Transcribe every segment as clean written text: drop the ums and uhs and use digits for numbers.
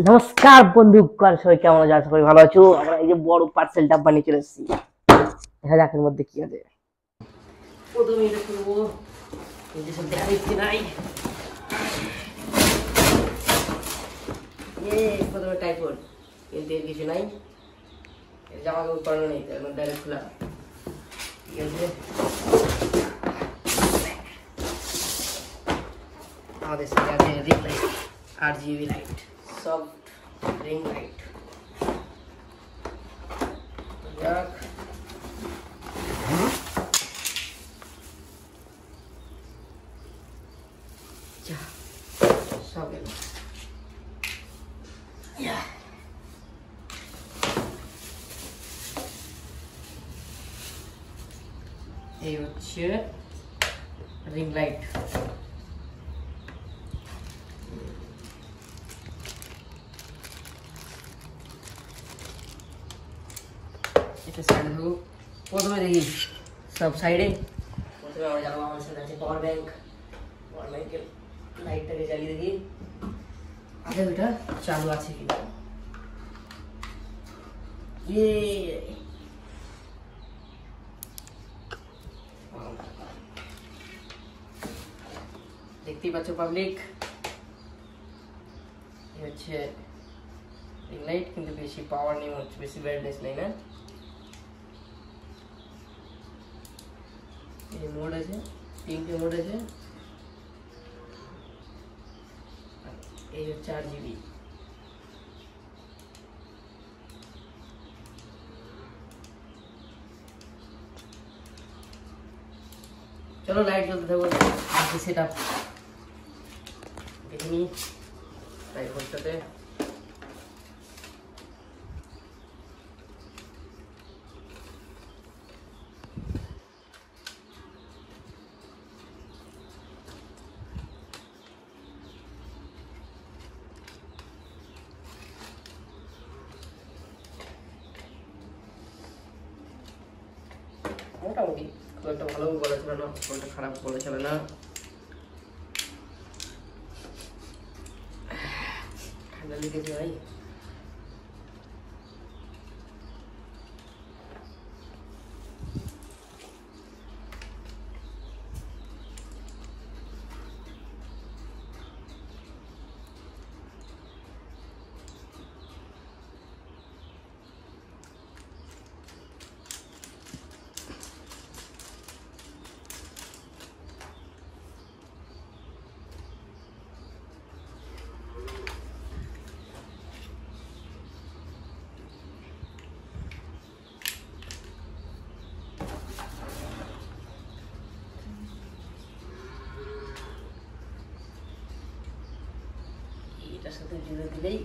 নমস্কার বন্ধু, সবাই কেমন আছে? আশা করি ভালো আছো। আমরা এই যে বড় পার্সেল ডাব্বা নিয়ে চলে এসেছি। দেখা যাক এর মধ্যে কি আছে। প্রথমে এটা খুলবো, এই সব দেখা দেখছি নাই। প্রথমে টাইপড, কিন্তু এর কিছু নাই। জামা কাপড় পরানো নেই, তার মধ্যে ডাইরেক্ট খোলা। ঠিক আছে, আমাদের সাথে আছে ring light, RGB light, soft ring light. সব এলো। এই হচ্ছে রিং লাইট। এটা সাইডে দেবো। প্রথমে দেখি সব সাইডে। প্রথমে আমরা জানাবো আমার সাথে আছে পাওয়ার ব্যাংক। পাওয়ার ব্যাংকের লাইটটাকে জ্বালিয়ে দেখি আগে ওইটা চালু আছে কিনা। দেখতেই পাচ্ছ পাবলিক, হচ্ছে রিং লাইট, কিন্তু বেশি পাওয়ার নেই, হচ্ছে বেশি ব্রাইটনেস নেই না। এই মোড আছে, তিনটে মোড আছে। এই হচ্ছে RGB। চলো লাইট জ্বলতে থাকবো। আজকে সেট আপ দেখে নি ট্রাইপডটাতে। মোটামুটি খুব একটা ভালো বলা চলে না, খুব একটা খারাপ বলা চলে না। ঠান্ডা লেগেছে ভাই। এটার সাথে জুড়ে দিলেই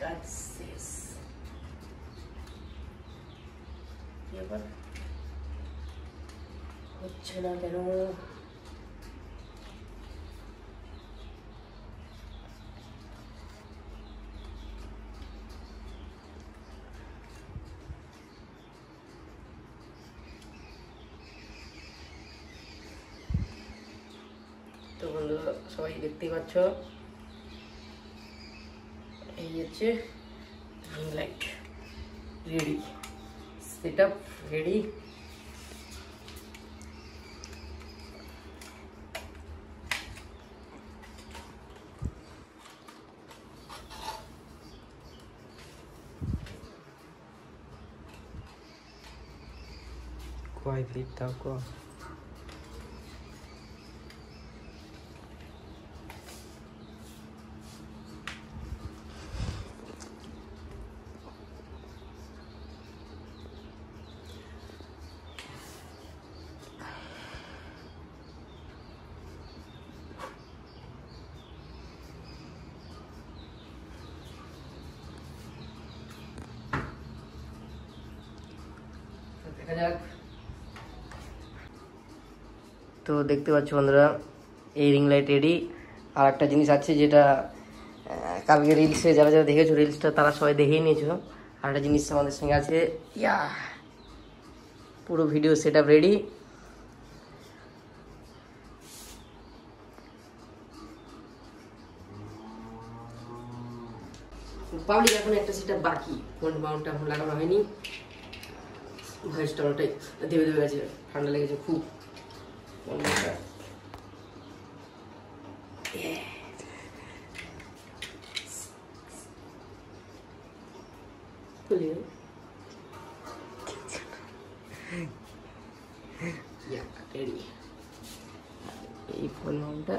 কাজ শেষ। এবার হচ্ছে না কেন? তো বন্ধুরা সবাই দেখতেই পাচ্ছ, এই হচ্ছে ring light ready, set up ready. Quay clip tao có দেখা যাক। তো দেখতে পাচ্ছ বন্ধুরা, এই রিং লাইট রেডি। আর একটা জিনিস আছে যেটা কালকে রিলসে যারা যারা দেখেছো রিলসটা তারা সবাই দেখেই নিয়েছো। আর একটা জিনিস আমাদের সঙ্গে আছে, পুরো video set up ready. Public এখন একটা সেটা বাকি, ফ্রন্ট মাউন্টটা এখন লাগানো হয়নি। ভয়েসটা ওটাই দেবে দেবে গেছে, ঠান্ডা লেগেছে খুব। এই ফোন মাউন্টটা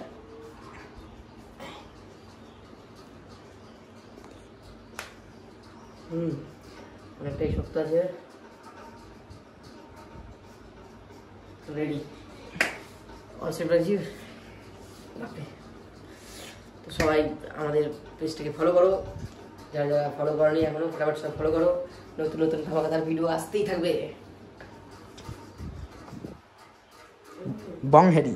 অনেকটাই শক্ত আছে, রেডি অল সেট রাখছি। তো সবাই আমাদের পেজটাকে ফলো করো, যারা যারা ফলো করনি এখনো ফটাফট সব ফলো করো, নতুন নতুন ধামাকাদার ভিডিও আসতেই থাকবে। বং হেডি